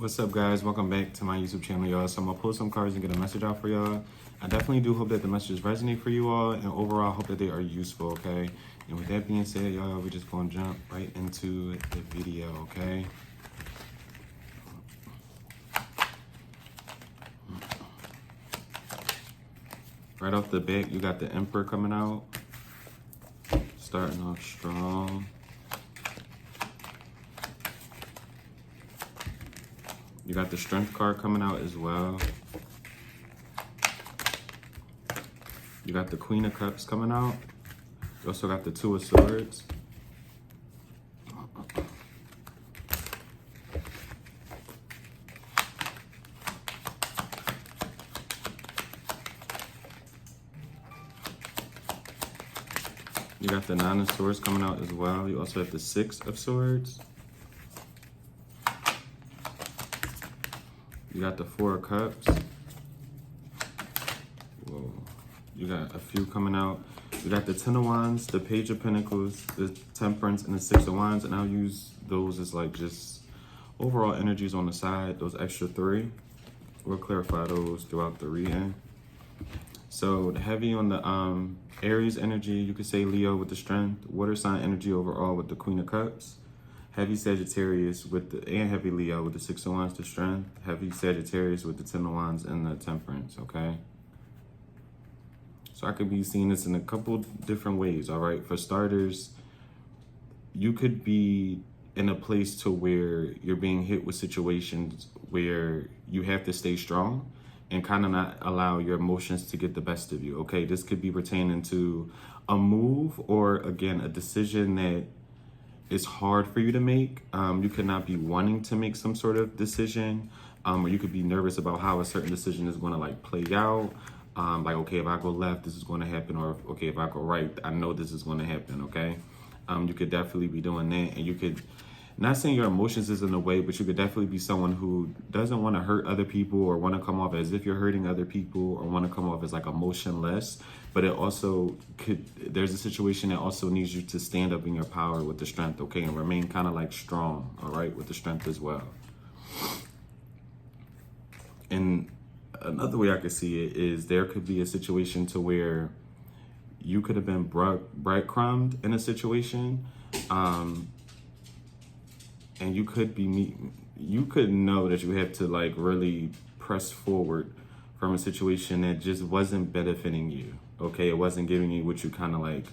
What's up, guys? Welcome back to my YouTube channel, y'all. So I'm gonna pull some cards and get a message out for y'all. I definitely do hope that the messages resonate for you all, and overall, I hope that they are useful, okay? And with that being said, y'all, we're just gonna jump right into the video, okay? Right off the bat, you got the Emperor coming out, starting off strong. You got the Strength card coming out as well. You got the Queen of Cups coming out. You also got the Two of Swords. You got the Nine of Swords coming out as well. You also have the Six of Swords. You got the Four of Cups. Whoa. You got a few coming out. You got the Ten of Wands, the Page of Pentacles, the Temperance, and the Six of Wands. And I'll use those as like just overall energies on the side, those extra three. We'll clarify those throughout the reading. So heavy on the Aries energy, you could say Leo with the Strength. Water sign energy overall with the Queen of Cups. Heavy Sagittarius and heavy Leo with the Six of Wands, the Strength. Heavy Sagittarius with the Ten of Wands and the Temperance, okay? So I could be seeing this in a couple different ways, all right? For starters, you could be in a place to where you're being hit with situations where you have to stay strong and kind of not allow your emotions to get the best of you, okay? This could be pertaining to a move or, again, a decision that is hard for you to make. You could not be wanting to make some sort of decision, or you could be nervous about how a certain decision is going to like play out. Like, okay, if I go left, this is going to happen, or okay, if I go right, I know this is going to happen, okay? You could definitely be doing that, and you could, not saying your emotions is in the way, but you could definitely be someone who doesn't want to hurt other people or want to come off as if you're hurting other people or want to come off as like emotionless. But it also could, there's a situation that also needs you to stand up in your power with the Strength, okay? And remain kind of like strong, all right, with the Strength as well. And another way I could see it is there could be a situation to where you could have been breadcrumbed in a situation, and you could know that you have to like really press forward from a situation that just wasn't benefiting you, okay? It wasn't giving you what you kind of like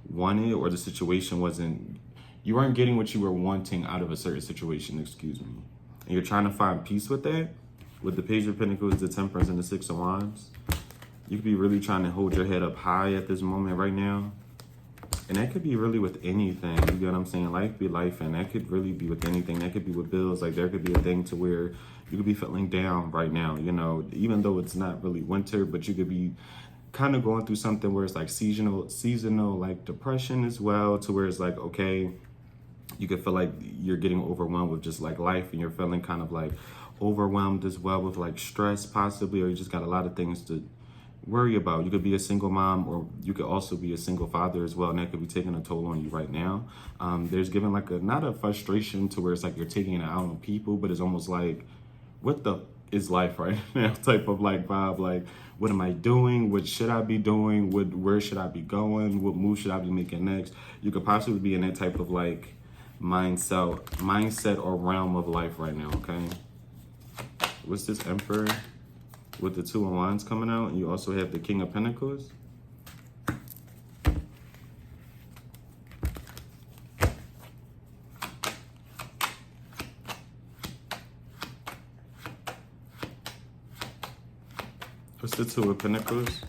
wanted, or the situation you weren't getting what you were wanting out of a certain situation, excuse me. And you're trying to find peace with that, with the Page of Pentacles, the Temperance, and the Six of Wands. You could be really trying to hold your head up high at this moment right now. And that could be really with anything, you get what I'm saying? Life be life, and that could really be with anything. That could be with bills. Like, there could be a thing to where you could be feeling down right now, you know, even though it's not really winter, but you could be kind of going through something where it's like seasonal like depression as well, to where it's like, okay, you could feel like you're getting overwhelmed with just like life, and you're feeling kind of like overwhelmed as well with like stress possibly, or you just got a lot of things to worry about. You could be a single mom, or you could also be a single father as well, and that could be taking a toll on you right now. There's given like not a frustration to where it's like you're taking it out on people, but it's almost like, what the is life right now type of like vibe. Like, what am I doing? What should I be doing? Where should I be going? What move should I be making next? You could possibly be in that type of like mindset or realm of life right now, okay? What's this Emperor with the Two of Wands coming out, and you also have the King of Pentacles? What's the Two of Pentacles?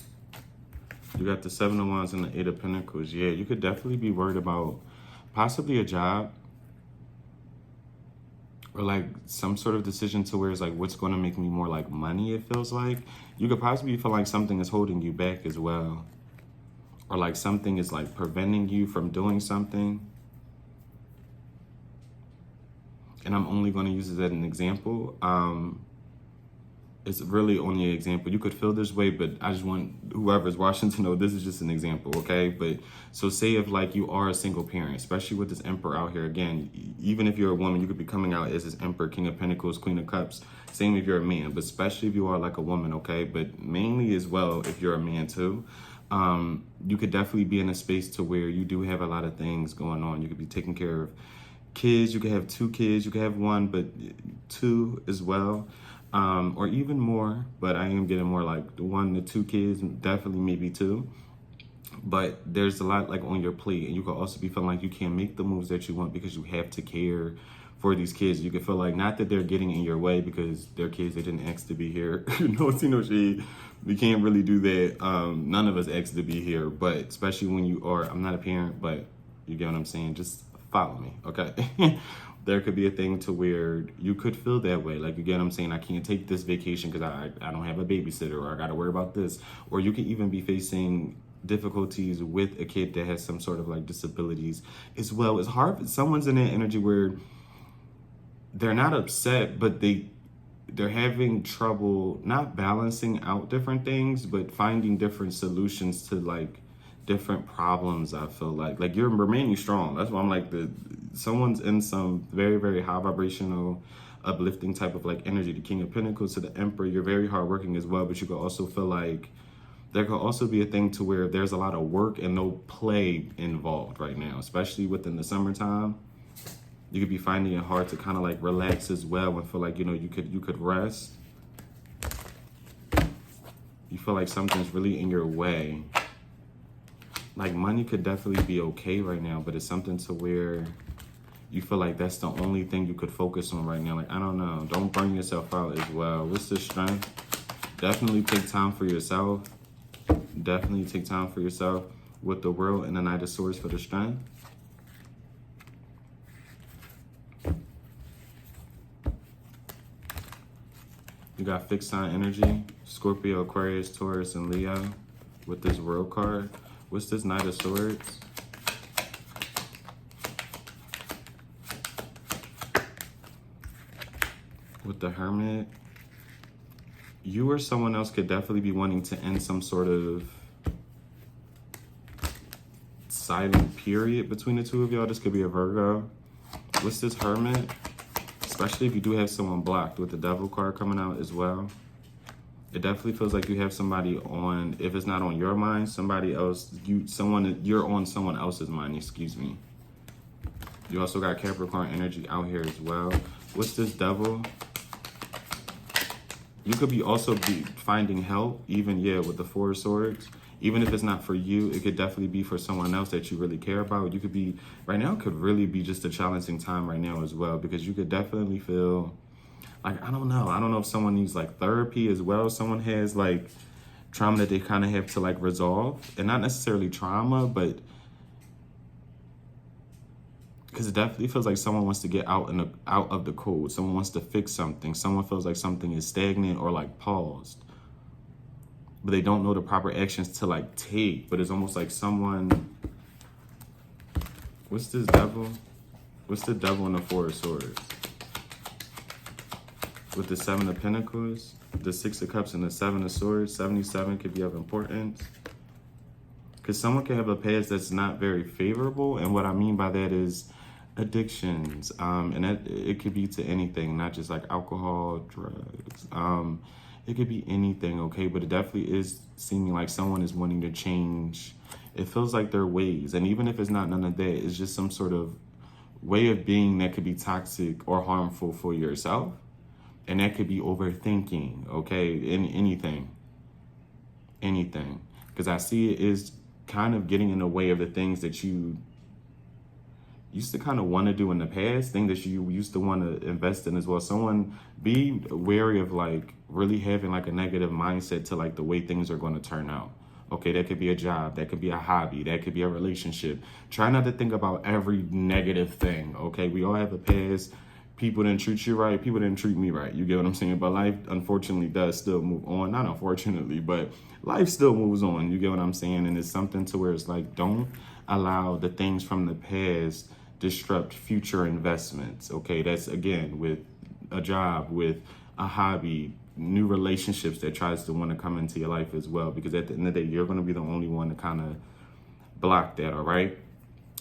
You got the Seven of Wands and the Eight of Pentacles. Yeah, you could definitely be worried about possibly a job, or like some sort of decision to where it's like, what's going to make me more like money, it feels like. You could possibly feel like something is holding you back as well, or like something is like preventing you from doing something. And I'm only going to use it as an example. it's really only an example. You could feel this way, but I just want whoever's watching to know this is just an example, okay? But so say if like you are a single parent, especially with this Emperor out here, again, even if you're a woman, you could be coming out as this Emperor, King of Pentacles, Queen of Cups. Same if you're a man, but especially if you are like a woman, okay? But mainly as well if you're a man too. You could definitely be in a space to where you do have a lot of things going on. You could be taking care of kids. You could have 2 kids. You could have 1, but 2 as well. Or even more, but I am getting more like 1 to 2 kids, definitely maybe 2. But there's a lot like on your plate, and you could also be feeling like you can't make the moves that you want because you have to care for these kids. You could feel like not that they're getting in your way because they're kids, they didn't ask to be here. We can't really do that. None of us asked to be here, but especially when you are, I'm not a parent, but you get what I'm saying? Just follow me, okay? There could be a thing to where you could feel that way. Like, you get what I'm saying? I can't take this vacation because I don't have a babysitter, or I got to worry about this. Or you could even be facing difficulties with a kid that has some sort of like disabilities as well. It's hard. Someone's in that energy where they're not upset, but they're having trouble not balancing out different things, but finding different solutions to like different problems. I feel like you're remaining strong. That's why I'm like, someone's in some very, very high vibrational, uplifting type of like energy. The King of Pentacles to the Emperor, you're very hardworking as well, but you could also feel like there could also be a thing to where there's a lot of work and no play involved right now, especially within the summertime. You could be finding it hard to kind of like relax as well and feel like, you could rest. You feel like something's really in your way. Like, money could definitely be okay right now, but it's something to where you feel like that's the only thing you could focus on right now. Like, I don't know. Don't burn yourself out as well. What's the strength? Definitely take time for yourself. Definitely take time for yourself with the World and the Knight of Swords for the strength. You got fixed sign energy, Scorpio, Aquarius, Taurus, and Leo with this World card. What's this Knight of Swords? With the Hermit. You or someone else could definitely be wanting to end some sort of silent period between the two of y'all. This could be a Virgo. What's this Hermit? Especially if you do have someone blocked with the Devil card coming out as well. It definitely feels like you have somebody on, if it's not on your mind, somebody else, you're on someone else's mind, excuse me. You also got Capricorn energy out here as well. What's this Devil? You could also be finding help, even, with the 4 of Swords. Even if it's not for you, it could definitely be for someone else that you really care about. You could be, right now could really be just a challenging time right now as well, because you could definitely feel like, I don't know if someone needs like therapy as well. Someone has like trauma that they kind of have to like resolve, and not necessarily trauma, but because it definitely feels like someone wants to get out of the cold. Someone wants to fix something. Someone feels like something is stagnant or like paused, but they don't know the proper actions to like take. But it's almost like someone, what's this Devil? What's the Devil and the 4 of Swords? With the 7 of Pentacles, the 6 of Cups, and the 7 of Swords. 77 could be of importance. Because someone can have a past that's not very favorable. And what I mean by that is addictions. And that, it could be to anything, not just like alcohol, drugs. It could be anything, okay? But it definitely is seeming like someone is wanting to change. It feels like their ways. And even if it's not none of that, it's just some sort of way of being that could be toxic or harmful for yourself. And that could be overthinking, okay? Anything. Because I see it is kind of getting in the way of the things that you used to kind of want to do in the past, things that you used to want to invest in as well. Someone, be wary of like really having like a negative mindset to like the way things are going to turn out. Okay, that could be a job, that could be a hobby, that could be a relationship. Try not to think about every negative thing, okay? We all have a past. People didn't treat you right. People didn't treat me right. You get what I'm saying? But life, unfortunately, does still move on. Not unfortunately, but life still moves on. You get what I'm saying? And it's something to where it's like, don't allow the things from the past disrupt future investments. Okay, that's, again, with a job, with a hobby, new relationships that tries to want to come into your life as well, because at the end of the day, you're going to be the only one to kind of block that, all right?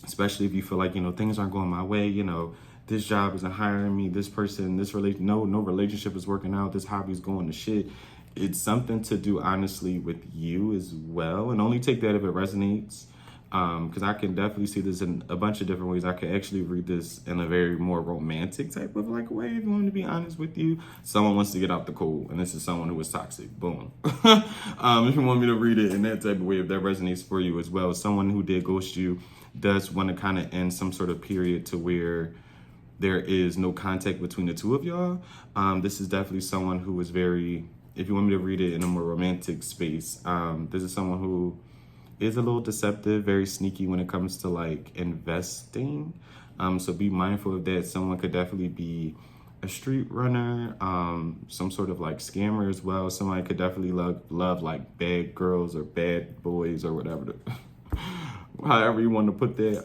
Especially if you feel like, things aren't going my way, this job isn't hiring me, this person, no relationship is working out, this hobby is going to shit. It's something to do honestly with you as well, and only take that if it resonates. Because I can definitely see this in a bunch of different ways. I can actually read this in a very more romantic type of like way, if you want to be honest with you. Someone wants to get out the cold, and this is someone who is toxic. Boom. If you want me to read it in that type of way, if that resonates for you as well, someone who did ghost you does want to kind of end some sort of period to where there is no contact between the two of y'all. This is definitely someone who is very, if you want me to read it in a more romantic space, this is someone who is a little deceptive, very sneaky when it comes to like investing. So be mindful of that. Someone could definitely be a street runner, some sort of like scammer as well. Somebody could definitely love like bad girls or bad boys or whatever, however you want to put that.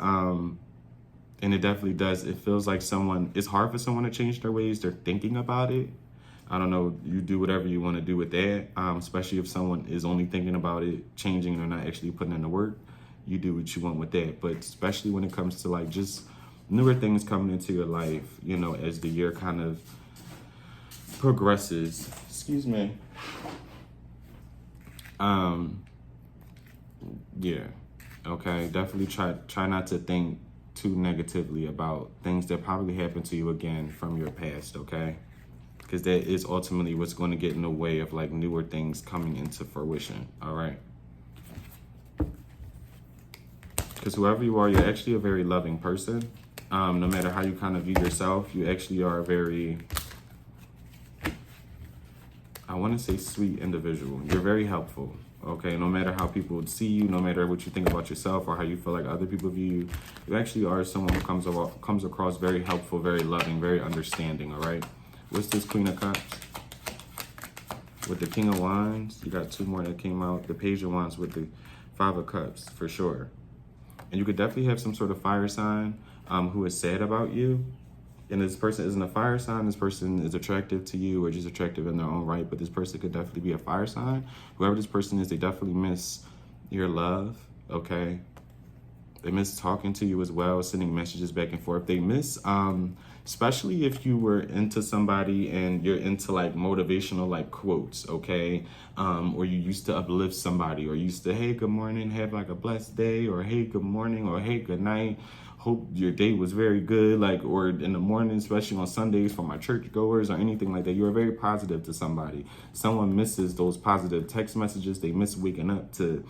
And it definitely does. It feels like it's hard for someone to change their ways. They're thinking about it. I don't know, you do whatever you want to do with that, especially if someone is only thinking about it, changing, and they're not actually putting in the work. You do what you want with that. But especially when it comes to like just newer things coming into your life, as the year kind of progresses. Excuse me. Yeah. Okay. Definitely try not to think too negatively about things that probably happened to you again from your past, okay? Because that is ultimately what's going to get in the way of like newer things coming into fruition, all right? Because whoever you are, you're actually a very loving person. No matter how you kind of view yourself, you actually are a very, I want to say sweet individual. You're very helpful, okay? No matter how people would see you, no matter what you think about yourself or how you feel like other people view you, you actually are someone who comes across very helpful, very loving, very understanding, all right? What's this Queen of Cups? With the King of Wands, you got two more that came out. The Page of Wands with the Five of Cups, for sure. And you could definitely have some sort of fire sign who is sad about you. And this person isn't a fire sign. This person is attractive to you or just attractive in their own right. But this person could definitely be a fire sign. Whoever this person is, they definitely miss your love, okay? They miss talking to you as well, sending messages back and forth. They miss, especially if you were into somebody and you're into like motivational like quotes, okay? Or you used to uplift somebody, or used to, hey, good morning, have like a blessed day, or hey, good morning, or hey, good night. Hope your day was very good, like, or in the morning, especially on Sundays for my church goers or anything like that. You are very positive to somebody. Someone misses those positive text messages. They miss waking up to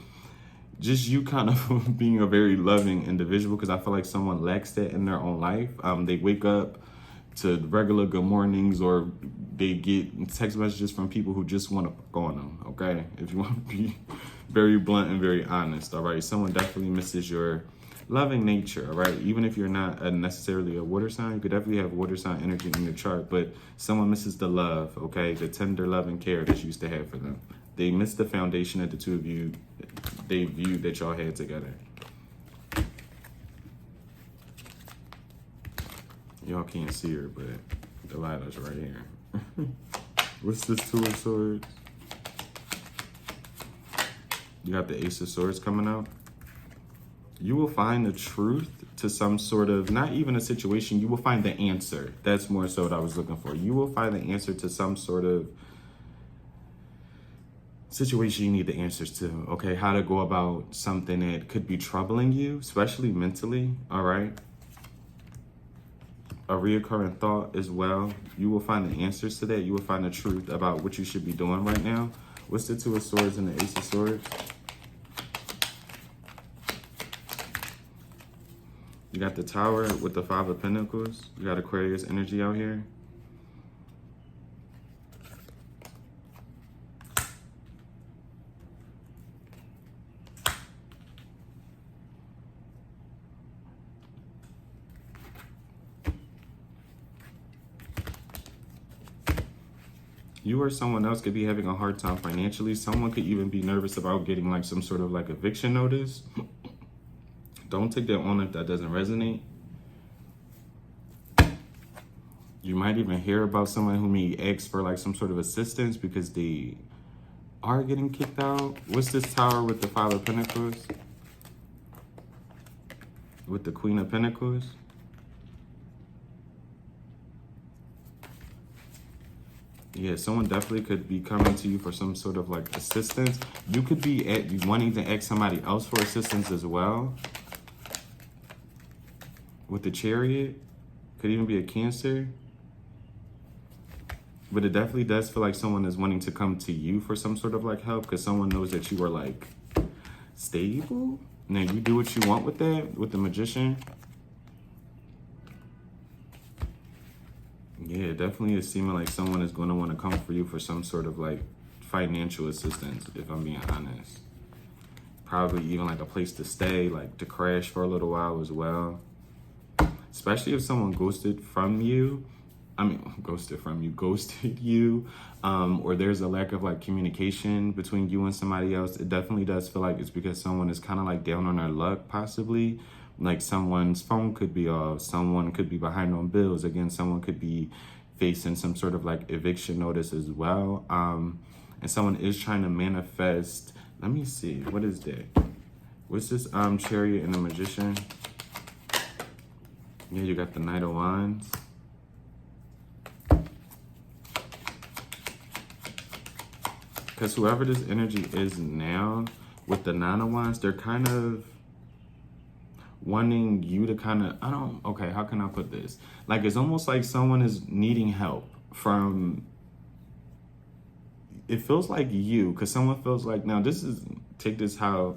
just you kind of being a very loving individual, because I feel like someone lacks that in their own life. They wake up to regular good mornings, or they get text messages from people who just want to fuck on them, okay? If you want to be very blunt and very honest, all right? Someone definitely misses your loving nature, all right? Even if you're not necessarily a water sign, you could definitely have water sign energy in your chart, but someone misses the love, okay? The tender love and care that you used to have for them. They miss the foundation that the two of you, they viewed that y'all had together. Y'all can't see her, but the light is right here. What's this Two of Swords? You got the Ace of Swords coming out. You will find the truth to some sort of, not even a situation, you will find the answer. That's more so what I was looking for. You will find the answer to some sort of situation you need the answers to, okay? How to go about something that could be troubling you, especially mentally, all right? A reoccurring thought as well. You will find the answers to that. You will find the truth about what you should be doing right now. What's the Two of Swords and the Ace of Swords? You got the Tower with the Five of Pentacles. You got Aquarius energy out here. You or someone else could be having a hard time financially. Someone could even be nervous about getting like some sort of like eviction notice. Don't take that on if that doesn't resonate. You might even hear about someone who may ask for like some sort of assistance because they are getting kicked out. What's this Tower with the Five of Pentacles? With the Queen of Pentacles? Yeah, someone definitely could be coming to you for some sort of like assistance. You could be wanting to ask somebody else for assistance as well. With the Chariot, could even be a Cancer. But it definitely does feel like someone is wanting to come to you for some sort of like help because someone knows that you are like stable. Now you do what you want with that, with the Magician. Yeah, it definitely is seeming like someone is going to want to come for you for some sort of like financial assistance, if I'm being honest. Probably even like a place to stay, like to crash for a little while as well. Especially if someone ghosted you, or there's a lack of like communication between you and somebody else. It definitely does feel like it's because someone is kind of like down on their luck, possibly. Like someone's phone could be off, someone could be behind on bills. Again, someone could be facing some sort of like eviction notice as well. And someone is trying to manifest. Let me see, what is that? What's this Chariot and the Magician? Yeah, you got the Knight of Wands. Because whoever this energy is now, with the Nine of Wands, they're kind of wanting you to kind of, okay, how can I put this? Like, it's almost like someone is needing help from, it feels like you, because someone feels like, now this is, take this how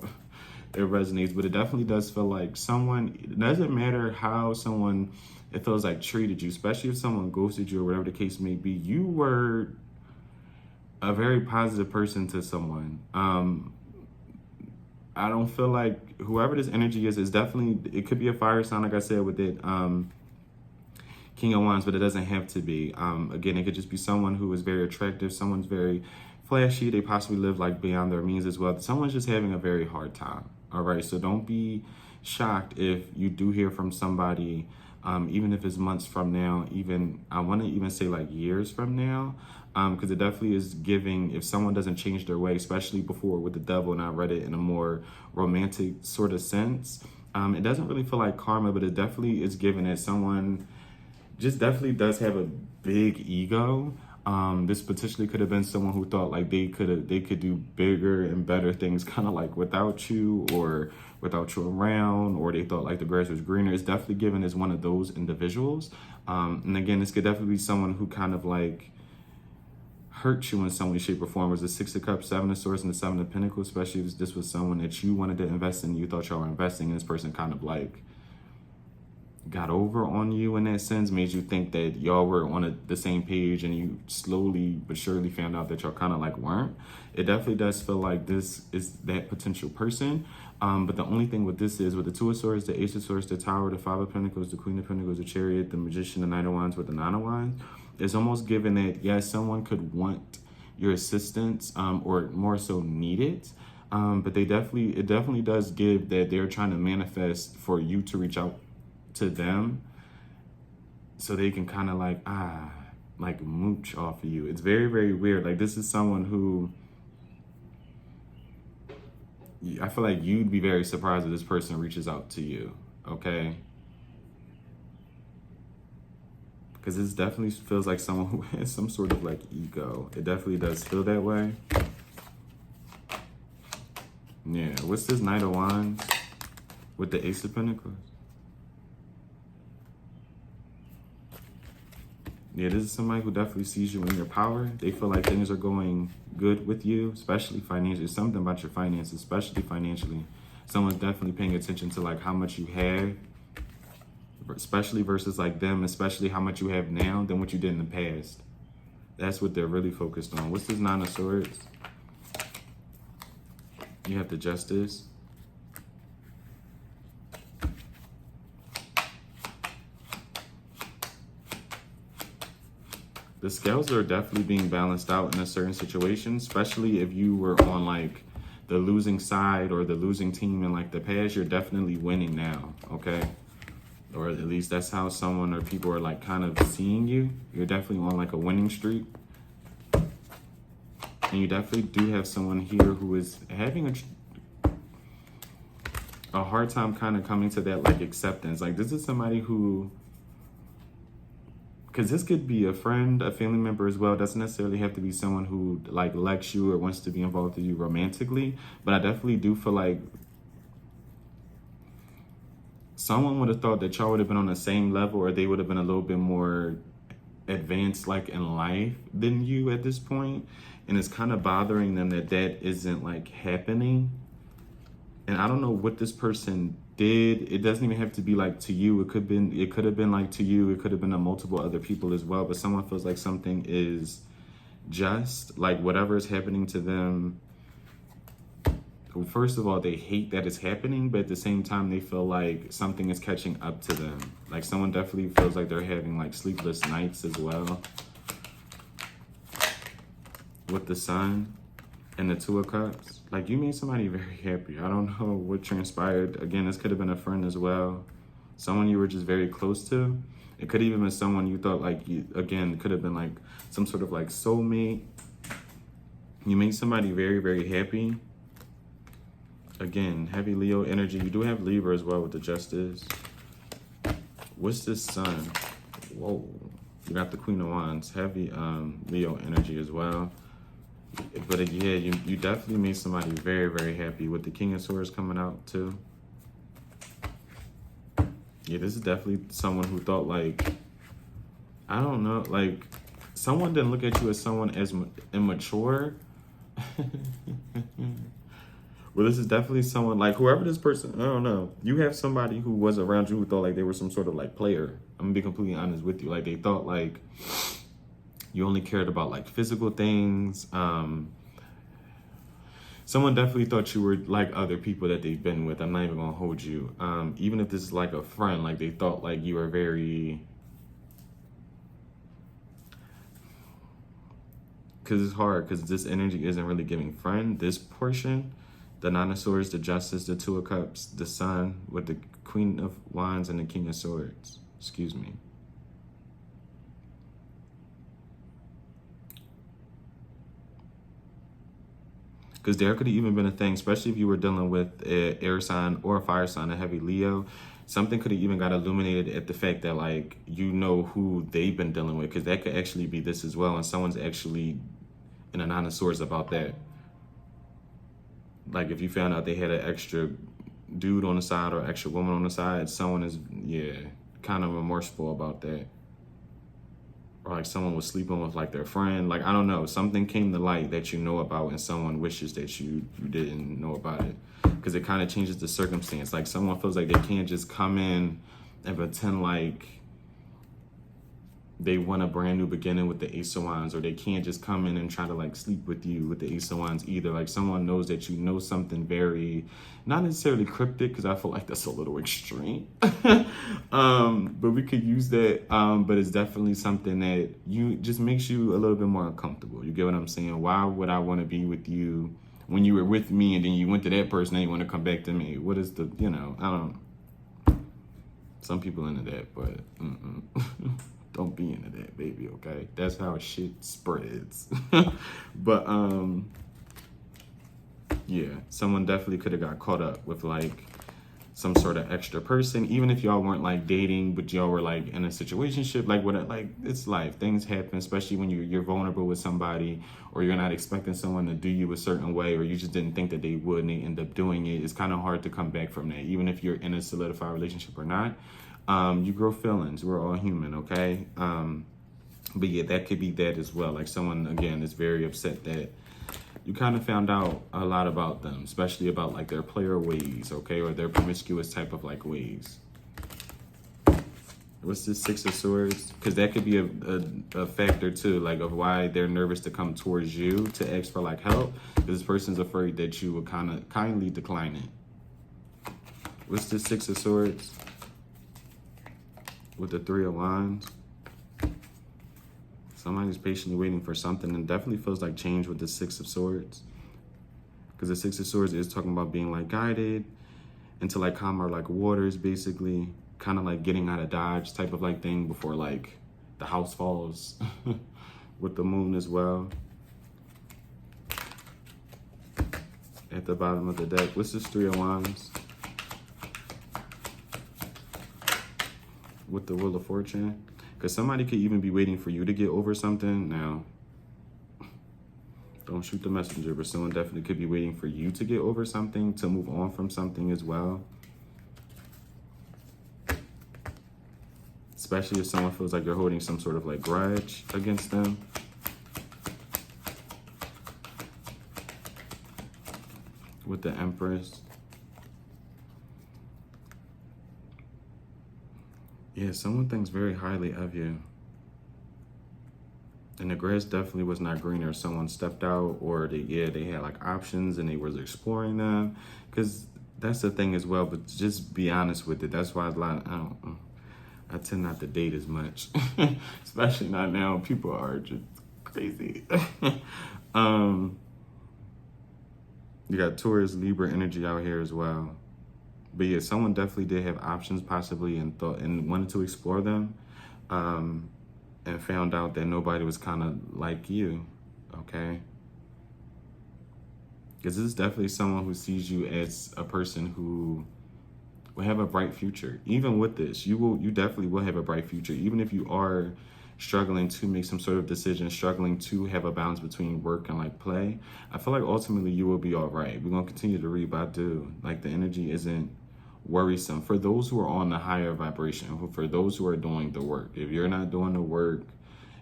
it resonates, but it definitely does feel like someone, it doesn't matter how someone, it feels like treated you, especially if someone ghosted you or whatever the case may be, you were a very positive person to someone. I don't feel like whoever this energy is definitely, it could be a fire sign, like I said, with it, King of Wands, but it doesn't have to be. Again, it could just be someone who is very attractive, someone's very flashy, they possibly live like beyond their means as well. Someone's just having a very hard time, all right? So don't be shocked if you do hear from somebody, even if it's months from now, even, I wanna even say like years from now, because it definitely is giving, if someone doesn't change their way, especially before with the Devil, and I read it in a more romantic sort of sense, it doesn't really feel like karma, but it definitely is giving that someone just definitely does have a big ego. This potentially could have been someone who thought like they could do bigger and better things kind of like without you or without you around, or they thought like the grass was greener. It's definitely given as one of those individuals. And again, this could definitely be someone who kind of like hurt you in some way, shape, or form. Was the Six of Cups, Seven of Swords, and the Seven of Pentacles, especially if this was someone that you wanted to invest in, you thought y'all were investing in. This person kind of like got over on you in that sense, made you think that y'all were on the same page, and you slowly but surely found out that y'all kind of like weren't. It definitely does feel like this is that potential person. But the only thing with this is, with the Two of Swords, the Ace of Swords, the Tower, the Five of Pentacles, the Queen of Pentacles, the Chariot, the Magician, the Knight of Wands with the Nine of Wands, it's almost given that, yes, someone could want your assistance, or more so need it. But it definitely does give that they're trying to manifest for you to reach out to them so they can kind of like mooch off of you. It's very, very weird. Like, this is someone who, I feel like you'd be very surprised if this person reaches out to you, okay? Because this definitely feels like someone who has some sort of like ego. It definitely does feel that way. Yeah, what's this Knight of Wands with the Ace of Pentacles? Yeah, this is somebody who definitely sees you in your power. They feel like things are going good with you, especially financially. Something about your finances, especially financially. Someone's definitely paying attention to like how much you have, especially versus like them, especially how much you have now than what you did in the past. That's what they're really focused on. What's this Nine of Swords? You have the Justice. The scales are definitely being balanced out in a certain situation, especially if you were on like the losing side or the losing team in like the past. You're definitely winning now, okay? or at least that's how someone or people are like kind of seeing you. You're definitely on like a winning streak. And you definitely do have someone here who is having a hard time kind of coming to that like acceptance. Like this is somebody who, because this could be a friend, a family member as well. It doesn't necessarily have to be someone who like likes you or wants to be involved with you romantically. But I definitely do feel like someone would have thought that y'all would have been on the same level, or they would have been a little bit more advanced like in life than you at this point. And it's kind of bothering them that that isn't like happening. And I don't know what this person did. It doesn't even have to be like to you. It could have been like to you. It could have been to multiple other people as well. But someone feels like something is just like whatever is happening to them. First of all, they hate that it's happening, but at the same time, they feel like something is catching up to them. Like someone definitely feels like they're having like sleepless nights as well. With the Sun and the Two of Cups. Like you made somebody very happy. I don't know what transpired. Again, this could have been a friend as well. Someone you were just very close to. It could have even been someone you thought like, again, could have been like some sort of like soulmate. You made somebody very, very happy. Again, heavy Leo energy. You do have Libra as well with the Justice. What's this Sun? Whoa. You got the Queen of Wands. Heavy Leo energy as well. But yeah, you definitely made somebody very, very happy with the King of Swords coming out too. Yeah, this is definitely someone who thought like, I don't know, like someone didn't look at you as someone as immature. Well, this is definitely someone like whoever this person, I don't know. You have somebody who was around you who thought like they were some sort of like player. I'm gonna be completely honest with you. Like they thought like you only cared about like physical things. Someone definitely thought you were like other people that they've been with. I'm not even gonna hold you. Even if this is like a friend, like they thought like you were very, because it's hard because this energy isn't really giving friend. This portion, the Nine of Swords, the Justice, the Two of Cups, the Sun with the Queen of Wands and the King of Swords. Excuse me. Because there could have even been a thing, especially if you were dealing with an air sign or a fire sign, a heavy Leo. Something could have even got illuminated at the fact that, like, you know who they've been dealing with. Because that could actually be this as well. And someone's actually in a Nine of Swords about that. Like, if you found out they had an extra dude on the side or extra woman on the side, someone is, yeah, kind of remorseful about that. Or like someone was sleeping with like their friend. Like, I don't know, something came to light that you know about and someone wishes that you didn't know about it. Because it kind of changes the circumstance. Like someone feels like they can't just come in and pretend like they want a brand new beginning with the Ace of Wands, or they can't just come in and try to like sleep with you with the Ace of Wands either. Like someone knows that you know something very, not necessarily cryptic, because I feel like that's a little extreme. But we could use that. But it's definitely something that you just makes you a little bit more uncomfortable. You get what I'm saying? Why would I want to be with you when you were with me and then you went to that person and you want to come back to me? What is the, you know, I don't, some people into that, but don't be into that, baby, okay? That's how shit spreads. But, yeah, someone definitely could have got caught up with, like, some sort of extra person, even if y'all weren't, like, dating, but y'all were, like, in a situationship. Like, what? Like, it's life. Things happen, especially when you're vulnerable with somebody, or you're not expecting someone to do you a certain way, or you just didn't think that they would, and they end up doing it. It's kind of hard to come back from that, even if you're in a solidified relationship or not. You grow feelings. We're all human, okay? But yeah, that could be that as well. Like someone, again, is very upset that you kind of found out a lot about them, especially about like their player ways, okay? Or their promiscuous type of like ways. What's this Six of Swords? Because that could be a factor too, like of why they're nervous to come towards you to ask for like help. Because this person's afraid that you will kind of kindly decline it. What's this Six of Swords? With the Three of Wands. Somebody's patiently waiting for something, and definitely feels like change with the Six of Swords. Because the Six of Swords is talking about being like guided into like calmer like waters, basically. kind of like getting out of Dodge type of like thing before like the house falls with the moon as well. At the bottom of the deck, what's this Three of Wands? With the Wheel of Fortune. Because somebody could even be waiting for you to get over something. Now, don't shoot the messenger, but someone definitely could be waiting for you to get over something, to move on from something as well. Especially if someone feels like you're holding some sort of like grudge against them. With the Empress. Yeah, someone thinks very highly of you. And the grass definitely was not greener. Someone stepped out, or they had like options and they was exploring them. Because that's the thing as well, but just be honest with it. That's why a lot, I tend not to date as much, especially not now. People are just crazy. You got Taurus, Libra energy out here as well. But yeah, someone definitely did have options possibly and thought and wanted to explore them, and found out that nobody was kind of like you, okay? Because this is definitely someone who sees you as a person who will have a bright future. Even with this, you definitely will have a bright future. Even if you are struggling to make some sort of decision, struggling to have a balance between work and like play, I feel like ultimately you will be all right. We're going to continue to read, but I do. Like the energy isn't worrisome. For those who are on the higher vibration, for those who are doing the work. If you're not doing the work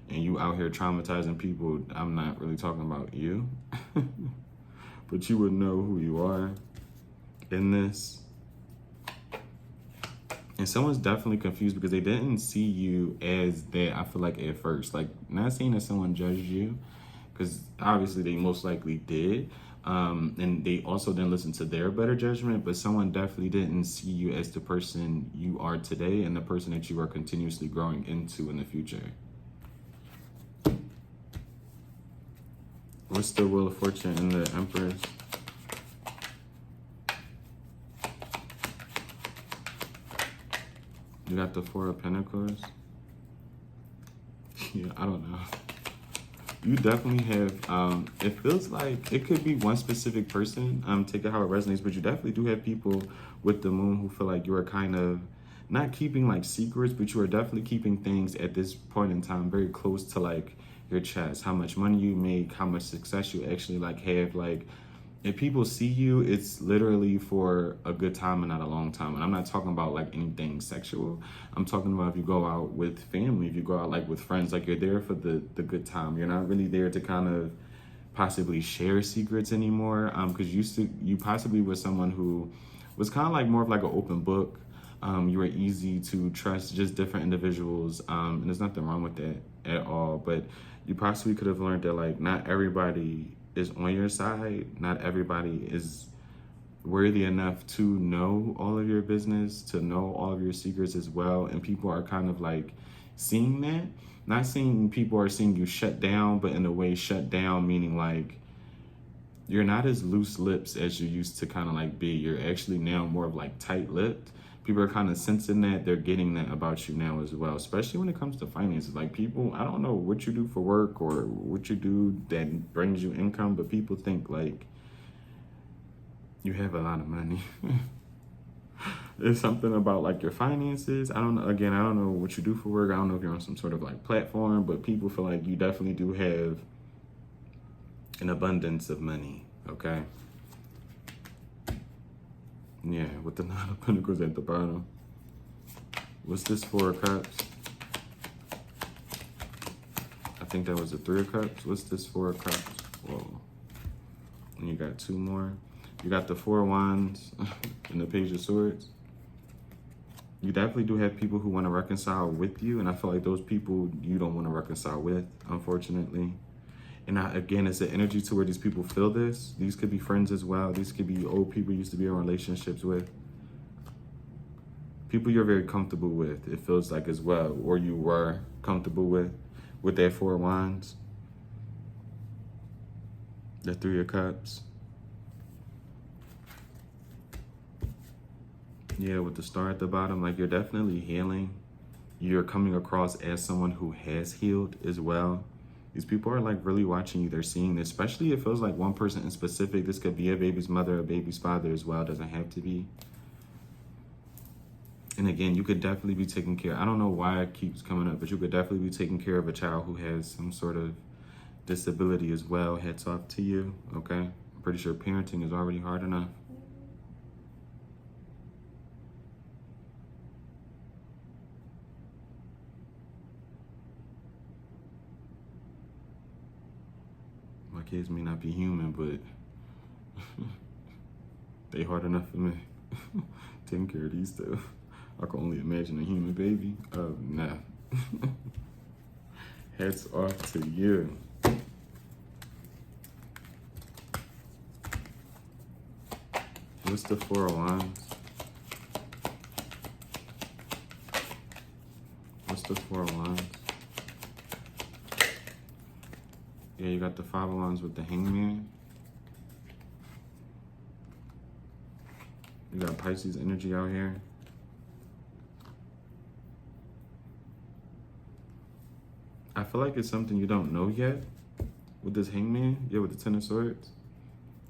and you out here traumatizing people, I'm not really talking about you. But you would know who you are in this. And someone's definitely confused because they didn't see you as that, I feel like, at first. Like, not saying that someone judged you, because obviously they most likely did. And they also didn't listen to their better judgment, but someone definitely didn't see you as the person you are today and the person that you are continuously growing into in the future. What's the Wheel of Fortune and the Empress? You got the Four of Pentacles. Yeah, I don't know. You definitely have, it feels like it could be one specific person, take it how it resonates, but you definitely do have people with the moon who feel like you are kind of not keeping like secrets, but you are definitely keeping things at this point in time very close to like your chest. How much money you make, how much success you actually like have. Like, if people see you, it's literally for a good time and not a long time. And I'm not talking about like anything sexual. I'm talking about if you go out with family, if you go out like with friends, like you're there for the good time. You're not really there to kind of possibly share secrets anymore. Because you possibly were someone who was kind of like more of like an open book. You were easy to trust, just different individuals. And there's nothing wrong with that at all. But you possibly could have learned that like not everybody is on your side. Not everybody is worthy enough to know all of your business, to know all of your secrets as well. And people are kind of like seeing that. Not seeing people are seeing you shut down, but in a way shut down, meaning like you're not as loose lips as you used to kind of like be. You're actually now more of like tight lipped. People are kind of sensing that. They're getting that about you now as well, especially when it comes to finances. Like people, I don't know what you do for work or what you do that brings you income, but people think like you have a lot of money. There's something about like your finances. I don't know. Again, I don't know what you do for work. I don't know if you're on some sort of like platform, but people feel like you definitely do have an abundance of money. Okay. Yeah, with the Nine of Pentacles at the bottom. What's this Four of Cups? I think that was the Three of Cups. What's this Four of Cups? Whoa. And you got two more. You got the Four of Wands and the Page of Swords. You definitely do have people who want to reconcile with you, and I feel like those people you don't want to reconcile with, unfortunately. And again, it's the energy to where these people feel this. These could be friends as well. These could be old people you used to be in relationships with. People you're very comfortable with, it feels like as well. Or you were comfortable with that Four of Wands. The Three of Cups. Yeah, with the star at the bottom, like you're definitely healing. You're coming across as someone who has healed as well. These people are like really watching you. They're seeing this, especially it feels like one person in specific. This could be a baby's mother, a baby's father as well. It doesn't have to be. And again, you could definitely be taking care. I don't know why it keeps coming up, but you could definitely be taking care of a child who has some sort of disability as well. Heads off to you, okay? I'm pretty sure parenting is already hard enough. My kids may not be human, but they hard enough for me. Taking care of these two. I can only imagine a human baby. Oh, nah. Heads off to you. What's the Four of Wands? What's the Four of Wands? Yeah, you got the Five of Wands with the Hangman. You got Pisces energy out here. I feel like it's something you don't know yet with this Hangman. Yeah, with the Ten of Swords.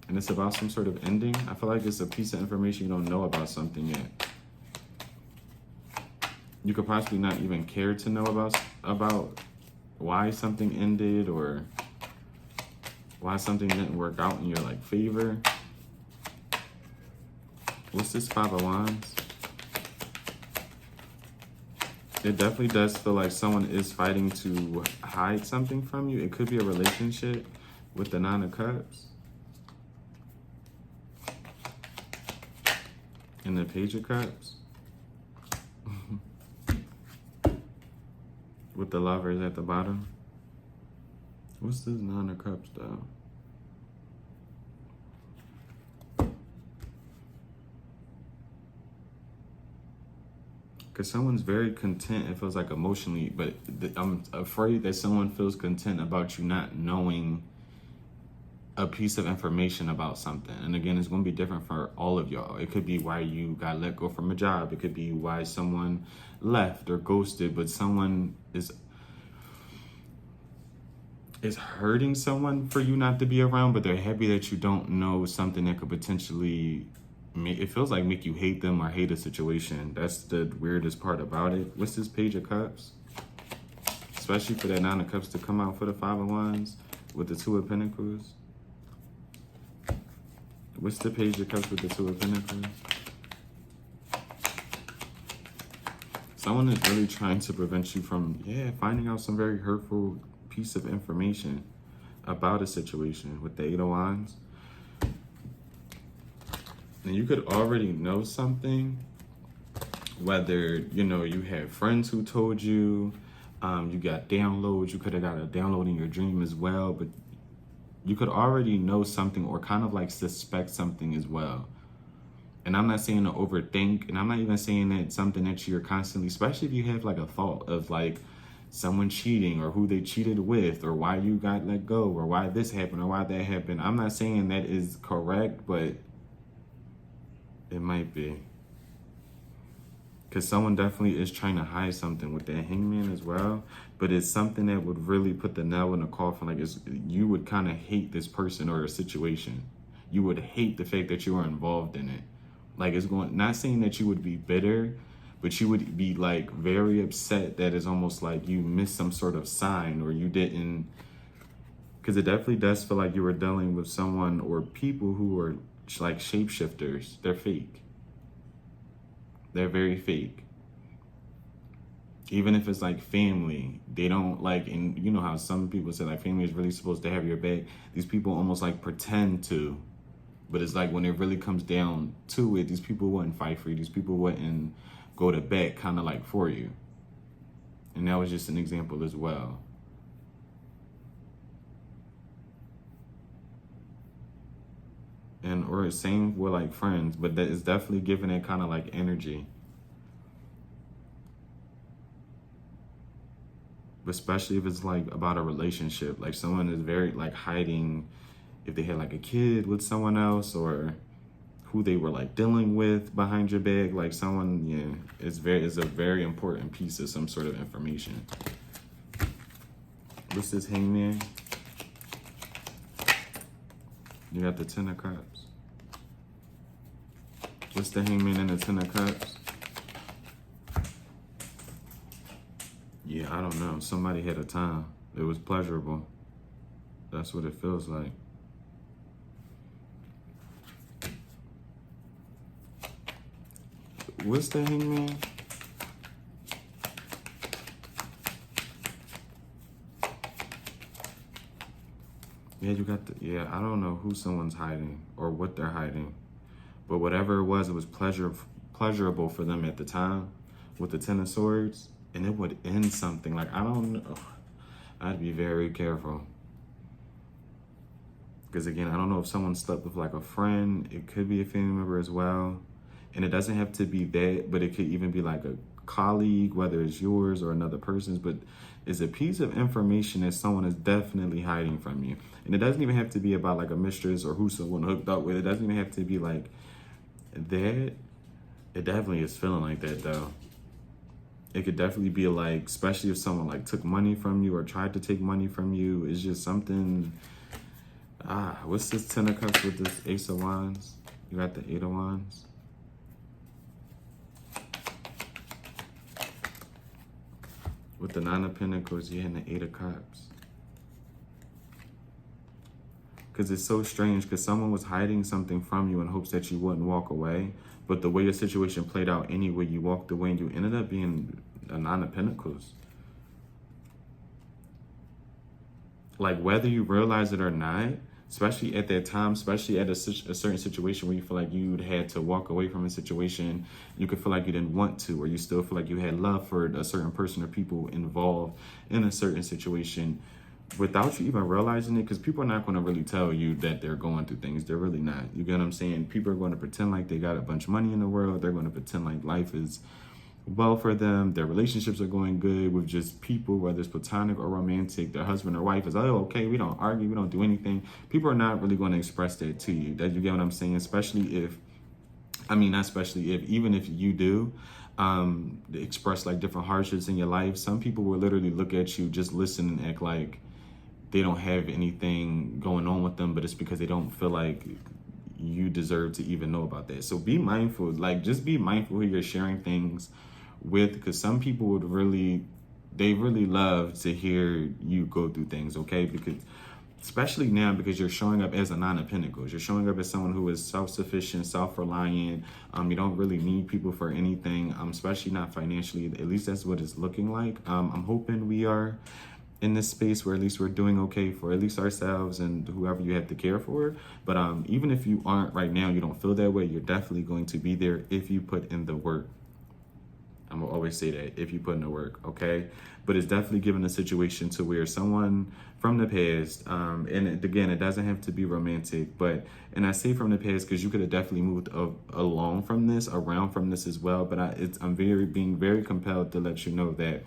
And it's about some sort of ending. I feel like it's a piece of information you don't know about something yet. You could possibly not even care to know about why something ended or why something didn't work out in your like favor. What's this Five of Wands? It definitely does feel like someone is fighting to hide something from you. It could be a relationship with the Nine of Cups. And the Page of Cups. With the Lovers at the bottom. What's this Nine of Cups though? Because someone's very content, it feels like emotionally, but I'm afraid that someone feels content about you not knowing a piece of information about something. And again, it's going to be different for all of y'all. It could be why you got let go from a job. It could be why someone left or ghosted, but someone is hurting someone for you not to be around, but they're happy that you don't know something that could potentially, it feels like make you hate them or hate a situation. That's the weirdest part about it. What's this Page of Cups? Especially for that Nine of Cups to come out for the Five of Wands with the Two of Pentacles. What's the Page of Cups with the Two of Pentacles? Someone is really trying to prevent you from, finding out some very hurtful piece of information about a situation with the Eight of Wands. And you could already know something, whether, you had friends who told you, you got downloads, you could have got a download in your dream as well, but you could already know something or kind of like suspect something as well. And I'm not saying to overthink, and I'm not even saying that something that you're constantly, especially if you have like a thought of like someone cheating or who they cheated with or why you got let go or why this happened or why that happened. I'm not saying that is correct, but it might be. Because someone definitely is trying to hide something with that Hangman as well. But it's something that would really put the nail in the coffin. Like you would kind of hate this person or a situation. You would hate the fact that you were involved in it. Like not saying that you would be bitter, but you would be like very upset that it's almost like you missed some sort of sign or you didn't. Because it definitely does feel like you were dealing with someone or people who are like shapeshifters. They're fake. They're very fake. Even if it's like family, they don't like, and you know how some people say like family is really supposed to have your back. These people almost like pretend to, but it's like when it really comes down to it, these people wouldn't fight for you. These people wouldn't go to bat kind of like for you. And that was just an example as well. And or same with like friends, but that is definitely giving it kind of like energy. Especially if it's like about a relationship, like someone is very like hiding if they had like a kid with someone else or who they were like dealing with behind your back. Like someone, yeah, is a very important piece of some sort of information. What's this Hangman? You got the Ten of Cups. What's the Hangman and the Ten of Cups? Yeah, I don't know. Somebody had a time. It was pleasurable. That's what it feels like. What's the Hangman? Yeah, you got the, yeah, I don't know who someone's hiding or what they're hiding. But whatever it was pleasurable for them at the time with the Ten of Swords. And it would end something. Like, I don't know. I'd be very careful. Because again, I don't know if someone slept with like a friend. It could be a family member as well. And it doesn't have to be that, but it could even be like a colleague, whether it's yours or another person's. But it's a piece of information that someone is definitely hiding from you. And it doesn't even have to be about like a mistress or who someone hooked up with. It doesn't even have to be like that. It definitely is feeling like that though. It could definitely be like, especially if someone like took money from you or tried to take money from you. It's just something. What's this Ten of Cups with this Ace of Wands? You got the Eight of Wands. With the Nine of Pentacles, you're in the Eight of Cups. Because it's so strange, because someone was hiding something from you in hopes that you wouldn't walk away. But the way your situation played out anyway, you walked away and you ended up being a Nine of Pentacles. Like, whether you realize it or not, especially at that time, especially at a certain situation where you feel like you had to walk away from a situation, you could feel like you didn't want to, or you still feel like you had love for a certain person or people involved in a certain situation without you even realizing it, because people are not going to really tell you that they're going through things. They're really not. You get what I'm saying? People are going to pretend like they got a bunch of money in the world. They're going to pretend like life is well for them. Their relationships are going good with just people, whether it's platonic or romantic. Their husband or wife is, oh, okay, we don't argue, we don't do anything. People are not really going to express that to you. That, you get what I'm saying? Especially if, not especially if, even if you do express like different hardships in your life, some people will literally look at you, just listen and act like they don't have anything going on with them, but it's because they don't feel like you deserve to even know about that. So be mindful, like just be mindful who you're sharing things with, because some people would really love to hear you go through things, okay? Because especially now, because you're showing up as a Nine of Pentacles. You're showing up as someone who is self-sufficient, self-reliant. You don't really need people for anything, especially not financially. At least that's what it's looking like. I'm hoping we are in this space where at least we're doing okay for at least ourselves and whoever you have to care for. But even if you aren't right now, you don't feel that way, you're definitely going to be there if you put in the work. I'm gonna always say that, if you put in the work, okay? But it's definitely given a situation to where someone from the past, and again, it doesn't have to be romantic, but, and I say from the past because you could have definitely moved around from this as well, but I'm being very compelled to let you know that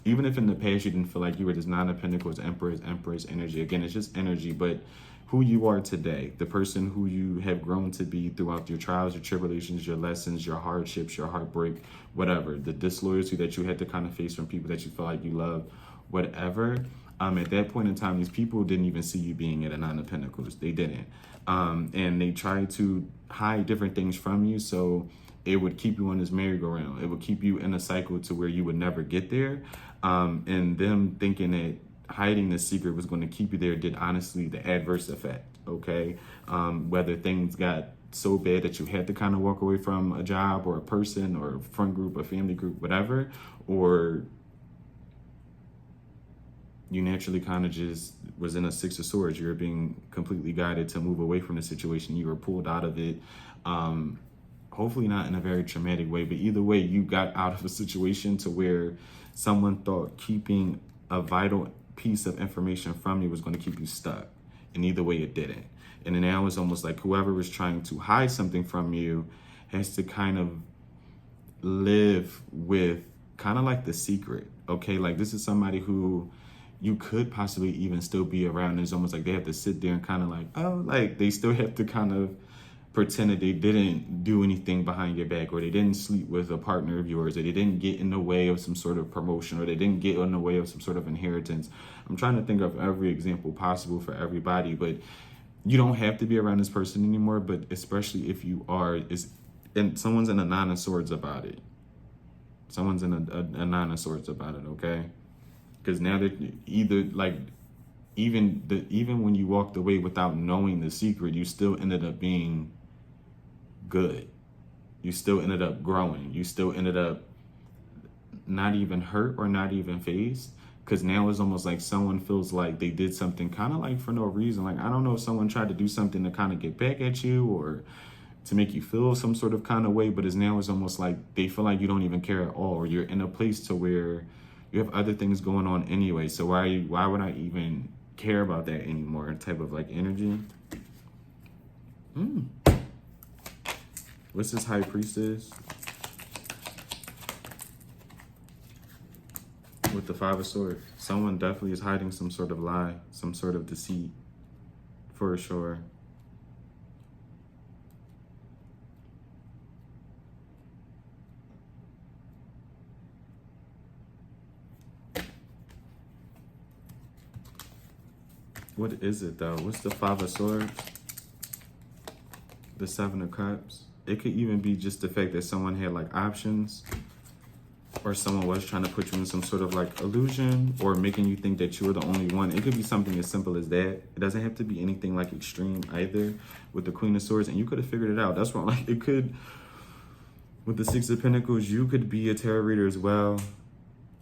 even if in the past you didn't feel like you were this Nine of Pentacles, Empress energy, again, it's just energy, but who you are today, the person who you have grown to be throughout your trials, your tribulations, your lessons, your hardships, your heartbreak, whatever, the disloyalty that you had to kind of face from people that you felt like you loved, whatever. At that point in time, these people didn't even see you being at a Nine of Pentacles. They didn't. And they tried to hide different things from you. So it would keep you on this merry-go-round. It would keep you in a cycle to where you would never get there. And them thinking that hiding the secret was going to keep you there did honestly the adverse effect, okay? Whether things got so bad that you had to kind of walk away from a job or a person or a friend group, a family group, whatever, or you naturally kind of just was in a Six of Swords. You were being completely guided to move away from the situation. You were pulled out of it. Hopefully not in a very traumatic way, but either way, you got out of a situation to where someone thought keeping a vital piece of information from you was going to keep you stuck. And either way, it didn't. And now it's almost like whoever was trying to hide something from you has to kind of live with kind of like the secret, okay? Like this is somebody who you could possibly even still be around. It's almost like they have to sit there and kind of like, oh, like they still have to kind of pretended they didn't do anything behind your back, or they didn't sleep with a partner of yours, or they didn't get in the way of some sort of promotion, or they didn't get in the way of some sort of inheritance. I'm trying to think of every example possible for everybody, but you don't have to be around this person anymore. But especially if you are, and someone's in a nine of swords about it. Someone's in a nine of swords about it, okay? Because now that either like, even when you walked away without knowing the secret, you still ended up being good. You still ended up growing. You still ended up not even hurt or not even phased. Because now it's almost like someone feels like they did something kind of like for no reason. Like, I don't know if someone tried to do something to kind of get back at you or to make you feel some sort of kind of way, but it's almost like they feel like you don't even care at all, or you're in a place to where you have other things going on anyway. So why would I even care about that anymore? Type of like energy. What's this High Priestess? With the Five of Swords. Someone definitely is hiding some sort of lie, some sort of deceit, for sure. What is it though? What's the Five of Swords? The Seven of Cups. It could even be just the fact that someone had like options, or someone was trying to put you in some sort of like illusion, or making you think that you were the only one. It could be something as simple as that. It doesn't have to be anything like extreme either with the Queen of Swords, and you could have figured it out. That's why, like, it could, with the Six of Pentacles, you could be a tarot reader as well.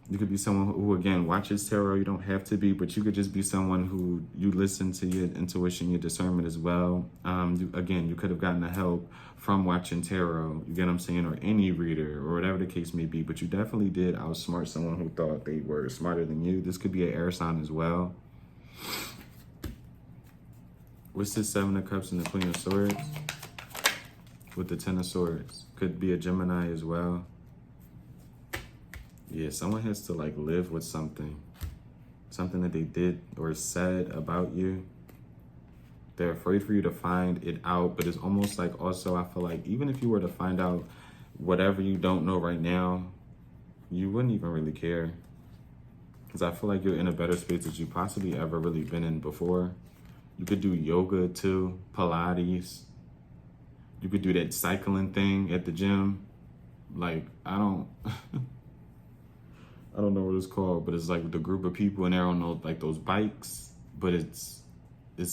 You could be someone who, again, watches tarot. You don't have to be, but you could just be someone who you listen to your intuition, your discernment as well. You could have gotten the help from watching tarot, you get what I'm saying, or any reader, or whatever the case may be. But you definitely did outsmart someone who thought they were smarter than you. This could be an air sign as well. What's this Seven of Cups and the Queen of Swords? With the Ten of Swords. Could be a Gemini as well. Yeah, someone has to like live with something that they did or said about you. They're afraid for you to find it out, but it's almost like also, I feel like even if you were to find out whatever you don't know right now, you wouldn't even really care. Because I feel like you're in a better space that you possibly ever really been in before. You could do yoga too, Pilates. You could do that cycling thing at the gym. Like, I don't know what it's called, but it's like the group of people and they're on those, like those bikes, but it's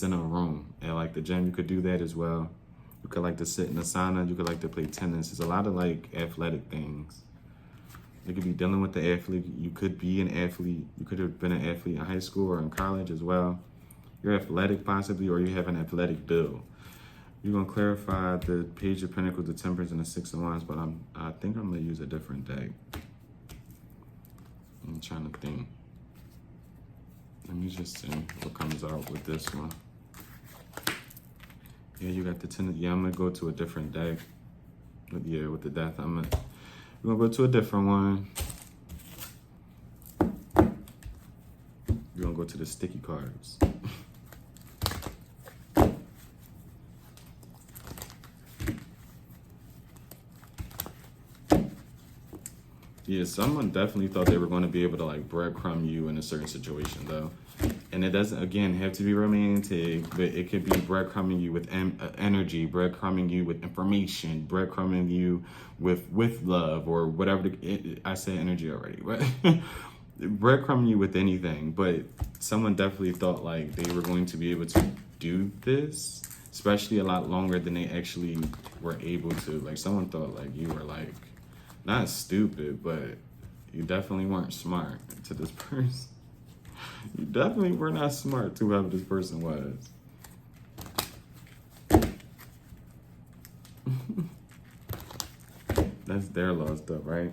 in a room. And like the gym, you could do that as well. You could like to sit in the sauna. You could like to play tennis. There's a lot of like athletic things. You could be dealing with the athlete. You could be an athlete. You could have been an athlete in high school or in college as well. You're athletic possibly, or you have an athletic build. You're going to clarify the Page of Pentacles, the Temperance, and the Six of Wands, but I think I'm going to use a different deck. I'm trying to think. Let me just see what comes out with this one. Yeah, you got the Ten. Yeah, I'm gonna go to a different deck. With the Death, we're gonna go to a different one. We're gonna go to the sticky cards. Yeah, someone definitely thought they were going to be able to like breadcrumb you in a certain situation though. And it doesn't, again, have to be romantic, but it could be breadcrumbing you with energy, breadcrumbing you with information, breadcrumbing you with love or whatever. I said energy already, but breadcrumbing you with anything. But someone definitely thought like they were going to be able to do this, especially a lot longer than they actually were able to. Like someone thought like you were like, not stupid, but you definitely weren't smart to this person. You definitely were not smart to whoever this person was. That's their lost stuff, right?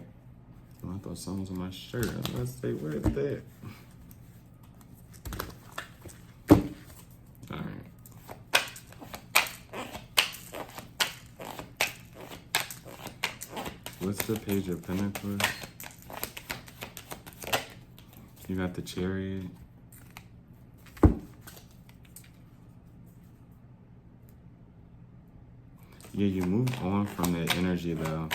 Oh, I thought someone was on my shirt. I was about to say, where is that? All right. What's the Page of Pentacles? You got the Chariot. Yeah, you move on from that energy though.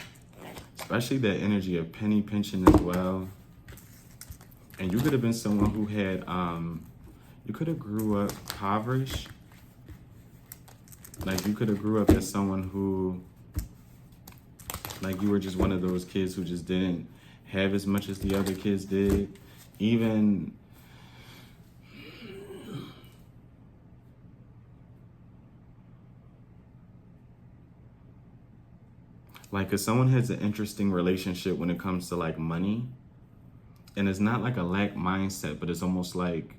Especially that energy of penny pinching as well. And you could have been someone who had, you could have grew up impoverished. Like you could have grew up as someone who, like you were just one of those kids who just didn't have as much as the other kids did. Even, like if someone has an interesting relationship when it comes to like money, and it's not like a lack mindset, but it's almost like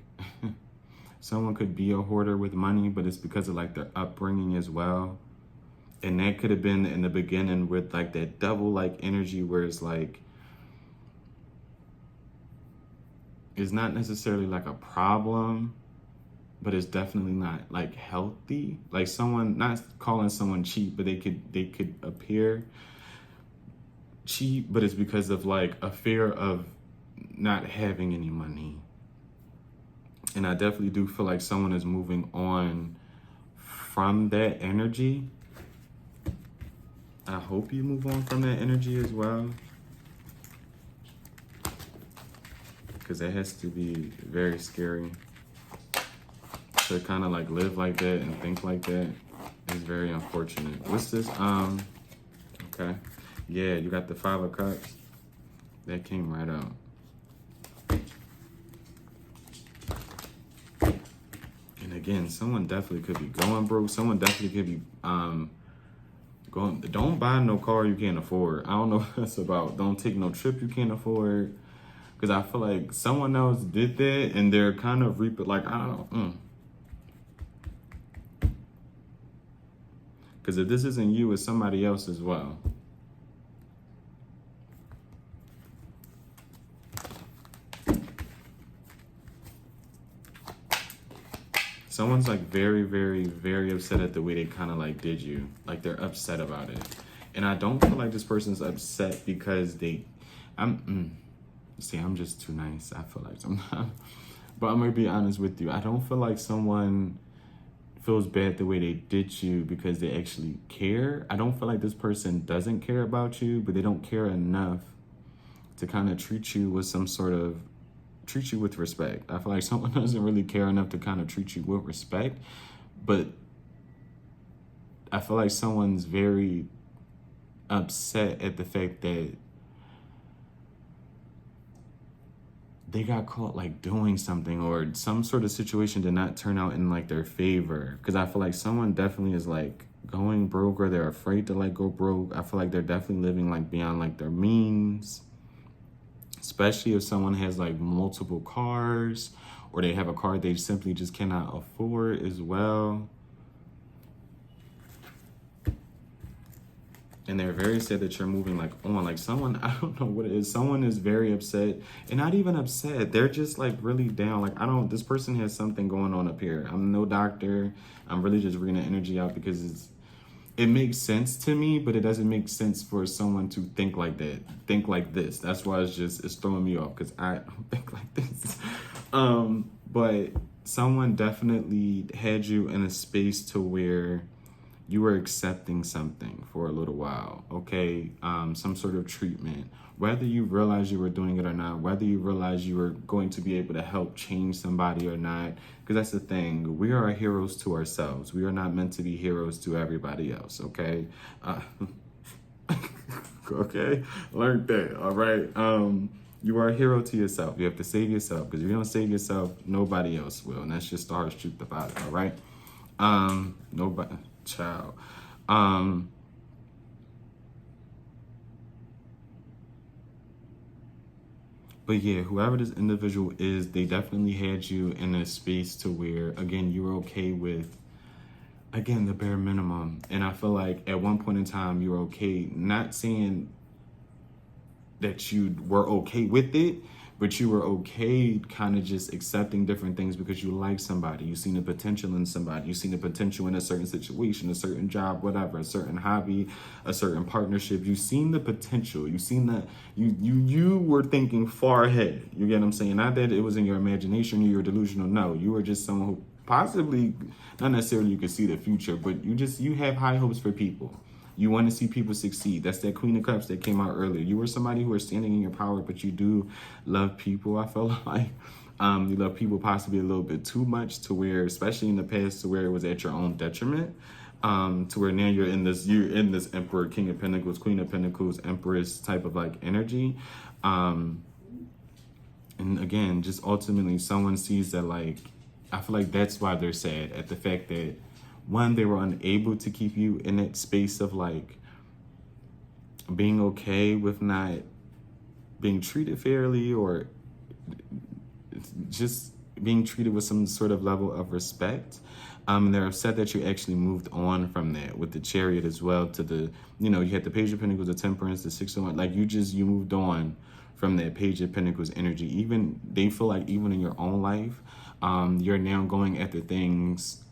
someone could be a hoarder with money, but it's because of like their upbringing as well. And that could have been in the beginning with like that devil like energy where it's like, it's not necessarily like a problem, but it's definitely not like healthy. Like someone, not calling someone cheap, but they could appear cheap, but it's because of like a fear of not having any money. And I definitely do feel like someone is moving on from that energy. I hope you move on from that energy as well, because that has to be very scary to kind of like live like that and think like that. Is very unfortunate. What's this? Okay. Yeah, you got the 5 of Cups. That came right out. And again, someone definitely could be going broke. Someone definitely could be going. Don't buy no car you can't afford. I don't know what that's about. Don't take no trip you can't afford. Because I feel like someone else did that and they're kind of reaping, like, I don't know. Because if this isn't you, it's somebody else as well. Someone's like very, very, very upset at the way they kind of like did you. Like they're upset about it. And I don't feel like this person's upset because I'm just too nice. I feel like sometimes. But I'm going to be honest with you. I don't feel like someone feels bad the way they did you because they actually care. I don't feel like this person doesn't care about you, but they don't care enough to kind of treat you with respect. I feel like someone doesn't really care enough to kind of treat you with respect, but I feel like someone's very upset at the fact that they got caught like doing something or some sort of situation did not turn out in like their favor. Because I feel like someone definitely is like going broke or they're afraid to like go broke. I feel like they're definitely living like beyond like their means, especially if someone has like multiple cars or they have a car they simply just cannot afford as well. And they're very sad that you're moving like on. Like someone, I don't know what it is. Someone is very upset and not even upset. They're just like really down. Like this person has something going on up here. I'm no doctor. I'm really just reading the energy out because it makes sense to me, but it doesn't make sense for someone to think like that. Think like this. That's why it's throwing me off because I don't think like this. But someone definitely had you in a space to where you were accepting something for a little while, okay? Some sort of treatment. Whether you realize you were doing it or not, whether you realize you were going to be able to help change somebody or not, because that's the thing. We are heroes to ourselves. We are not meant to be heroes to everybody else, okay? Okay? Learn that, all right? You are a hero to yourself. You have to save yourself, because if you don't save yourself, nobody else will, and that's just the harsh truth about it, all right? Nobody... Child. But yeah, whoever this individual is, they definitely had you in a space to where, again, you were okay with, again, the bare minimum. And I feel like at one point in time, you were okay, not saying that you were okay with it, but you were okay kind of just accepting different things because you like somebody. You seen the potential in somebody. You seen the potential in a certain situation, a certain job, whatever, a certain hobby, a certain partnership. You seen the potential. You seen that you were thinking far ahead. You get what I'm saying? Not that it was in your imagination or you were delusional. No, you were just someone who possibly, not necessarily you could see the future, but you have high hopes for people. You want to see people succeed. That's that Queen of Cups that came out earlier. You were somebody who are standing in your power, but you do love people, I feel like. You love people possibly a little bit too much, to where, especially in the past, to where it was at your own detriment. To where now you're in this Emperor, King of Pentacles, Queen of Pentacles, Empress type of like energy. And again, just ultimately someone sees that, like, I feel like that's why they're sad at the fact that, one, they were unable to keep you in that space of like being okay with not being treated fairly, or just being treated with some sort of level of respect. They're upset that you actually moved on from that, with the Chariot as well, to the, you had the Page of Pentacles, the Temperance, the Six of Wands. Like, you moved on from that Page of Pentacles energy. Even they feel like even in your own life, you're now going after things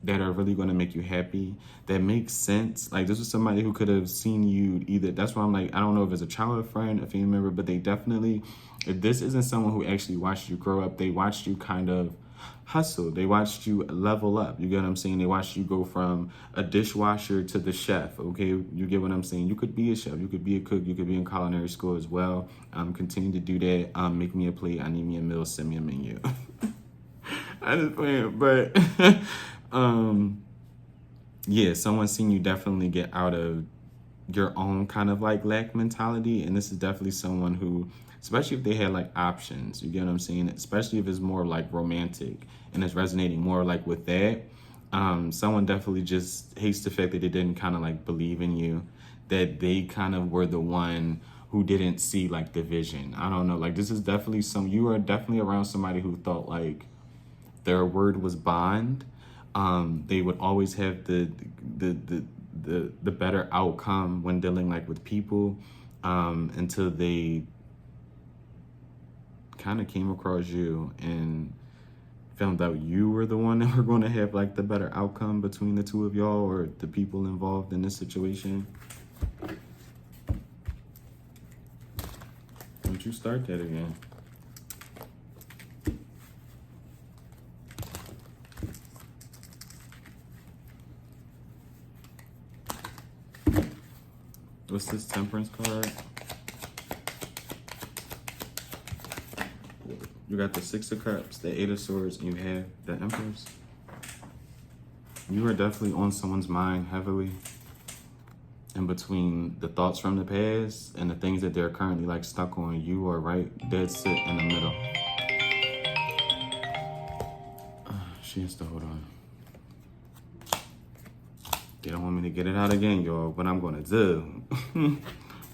that are really going to make you happy, that makes sense. Like, this was somebody who could have seen you either. That's why I'm like, I don't know if it's a childhood friend, a family member, but they definitely, if this isn't someone who actually watched you grow up, they watched you kind of hustle. They watched you level up. You get what I'm saying? They watched you go from a dishwasher to the chef. Okay, you get what I'm saying? You could be a chef, you could be a cook, you could be in culinary school as well. Continue to do that. Make me a plate. I need me a meal. Send me a menu. I just playing, but yeah, someone's seen you definitely get out of your own kind of like lack mentality, and this is definitely someone who, especially if they had like options, you get what I'm saying, especially if it's more like romantic and it's resonating more like with that, someone definitely just hates the fact that they didn't kind of like believe in you, that they kind of were the one who didn't see like the vision. I don't know, like, this is definitely you are definitely around somebody who thought like their word was bond. They would always have the better outcome when dealing like with people, until they kind of came across you and found out you were the one that were going to have like the better outcome between the two of y'all, or the people involved in this situation. Don't you start that again. What's this Temperance card? You got the Six of Cups, the Eight of Swords, and you have the Empress. You are definitely on someone's mind heavily, in between the thoughts from the past and the things that they're currently like stuck on. You are right dead sit in the middle. She has to hold on. They don't want me to get it out again, y'all. What I'm gonna do?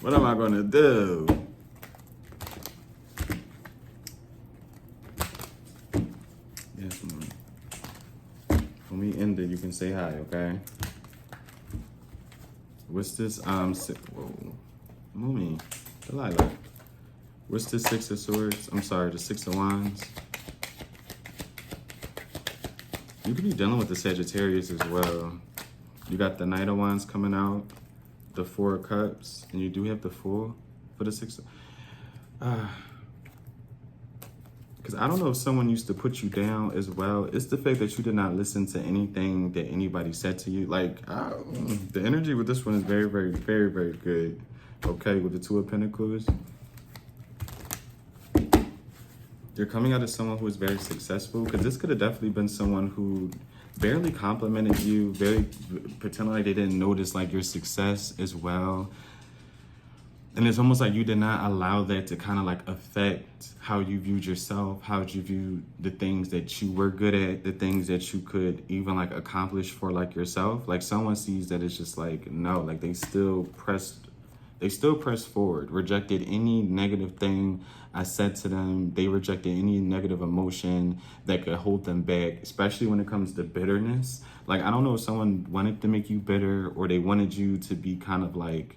What am I gonna do? Yes, mom. When we end it, you can say hi, okay? What's this? Whoa, Moomy, Delilah. What's the Six of Swords? I'm sorry, the Six of Wands. You could be dealing with the Sagittarius as well. You got the Knight of Wands coming out, the Four of Cups, and you do have the Fool for the Six. Because I don't know if someone used to put you down as well. It's the fact that you did not listen to anything that anybody said to you. Like, the energy with this one is very, very, very, very good. Okay, with the Two of Pentacles. You're coming out as someone who is very successful, because this could have definitely been someone who barely complimented you, very pretending like they didn't notice like your success as well. And it's almost like you did not allow that to kind of like affect how you viewed yourself, how you viewed the things that you were good at, the things that you could even like accomplish for like yourself. Like, someone sees that it's just like, no, like they still pressed forward, rejected any negative thing I said to them. They rejected any negative emotion that could hold them back, especially when it comes to bitterness. Like, I don't know if someone wanted to make you bitter, or they wanted you to be kind of like,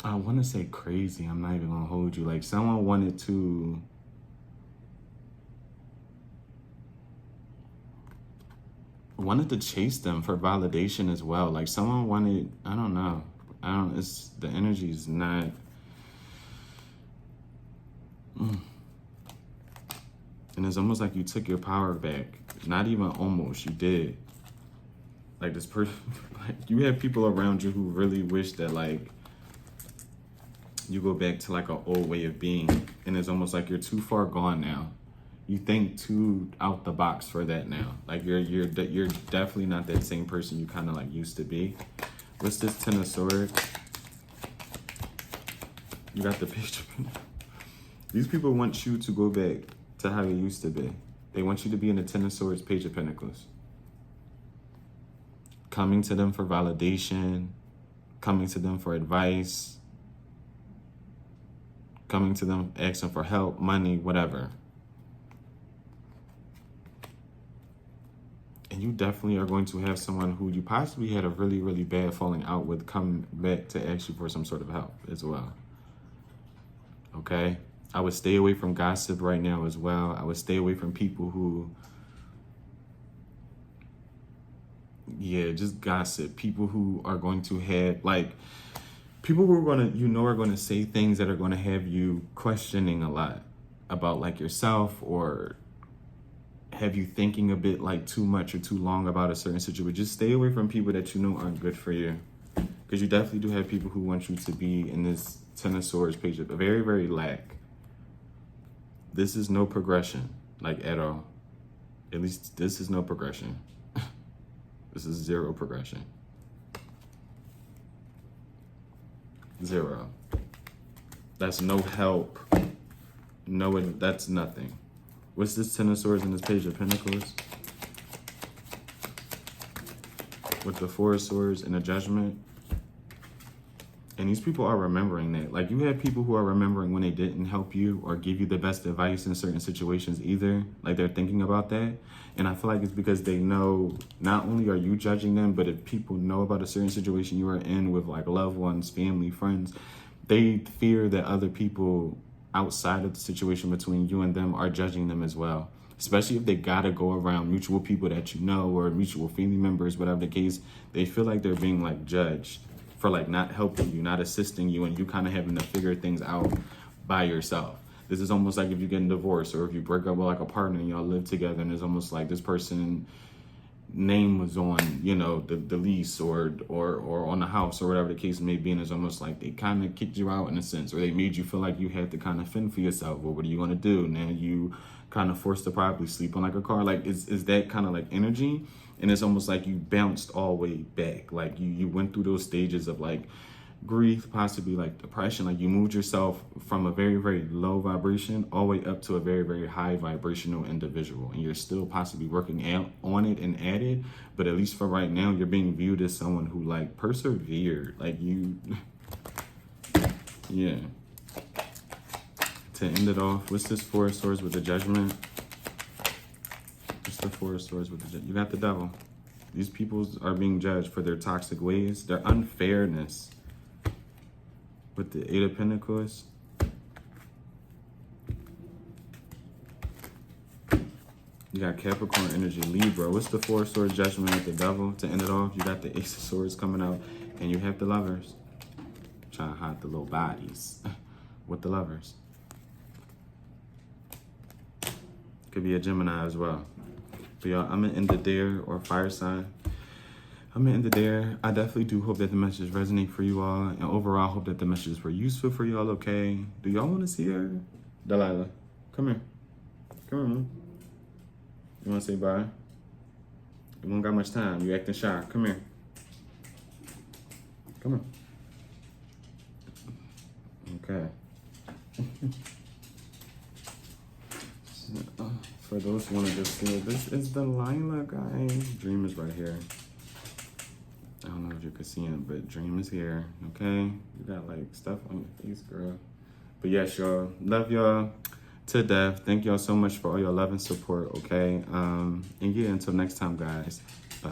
I want to say crazy. I'm not even going to hold you. Like, someone wanted to chase them for validation as well. Like, someone wanted, I don't know. It's, the energy is not. And it's almost like you took your power back. Not even almost, you did. Like this person, like you have people around you who really wish that like you go back to like an old way of being, and it's almost like you're too far gone now. You think too out the box for that now. Like you're definitely not that same person you kind of like used to be. What's this Ten of Swords? You got the picture. These people want you to go back to how you used to be. They want you to be in the Ten of Swords, Page of Pentacles. Coming to them for validation, coming to them for advice, coming to them asking for help, money, whatever. And you definitely are going to have someone who you possibly had a really, really bad falling out with come back to ask you for some sort of help as well. Okay? I would stay away from gossip right now as well. I would stay away from people who, just gossip. People who are going to have, like, people who are going to, are going to say things that are going to have you questioning a lot about, like, yourself, or have you thinking a bit, like, too much or too long about a certain situation. Just stay away from people that you know aren't good for you. Because you definitely do have people who want you to be in this Ten of Swords page of very, very lack. This is no progression, like, at all. At least this is no progression. This is zero progression. Zero. That's no help. No, that's nothing. What's this Ten of Swords and this Page of Pentacles? With the Four of Swords and the Judgment. And these people are remembering that. Like, you have people who are remembering when they didn't help you or give you the best advice in certain situations either. Like, they're thinking about that. And I feel like it's because they know not only are you judging them, but if people know about a certain situation you are in with, like, loved ones, family, friends, they fear that other people outside of the situation between you and them are judging them as well. Especially if they gotta go around mutual people that you know or mutual family members, whatever the case, they feel like they're being, like, judged for, like, not helping you, not assisting you, and you kind of having to figure things out by yourself. This is almost like if you're getting divorced or if you break up with, like, a partner and y'all live together, and it's almost like this person name was on, the lease or on the house or whatever the case may be, and it's almost like they kind of kicked you out in a sense, or they made you feel like you had to kind of fend for yourself. Well, what are you going to do? Now you kind of forced to probably sleep on, like, a car. Like, is that kind of like energy? And it's almost like you bounced all the way back. Like, you went through those stages of, like, grief, possibly, like, depression. Like, you moved yourself from a very, very low vibration all the way up to a very, very high vibrational individual. And you're still possibly working on it and at it. But at least for right now, you're being viewed as someone who, like, persevered. Like, you, yeah. To end it off, what's this Four of Swords with the Judgment? The Four of Swords with the Judgment. You got the Devil. These people are being judged for their toxic ways, their unfairness. With the Eight of Pentacles. You got Capricorn energy, Libra. What's the Four of Swords Judgment with the Devil? To end it off, you got the Ace of Swords coming out, and you have the Lovers. Trying to hide the little bodies with the Lovers. Could be a Gemini as well. But y'all, I'm going to end it there, or fire sign. I'm going to end it there. I definitely do hope that the message resonate for you all. And overall, I hope that the messages were useful for y'all, okay? Do y'all want to see her? Delilah, come here. Come here, man. You want to say bye? You don't got much time. You acting shy. Come here. Come here. Okay. For those who want to just see it, this is Delilah, guys. Dream is right here. I don't know if you can see him, but Dream is here, okay? You got, like, stuff on your face, girl. But yes, y'all. Love y'all to death. Thank y'all so much for all your love and support, okay? And yeah, until next time, guys. Bye.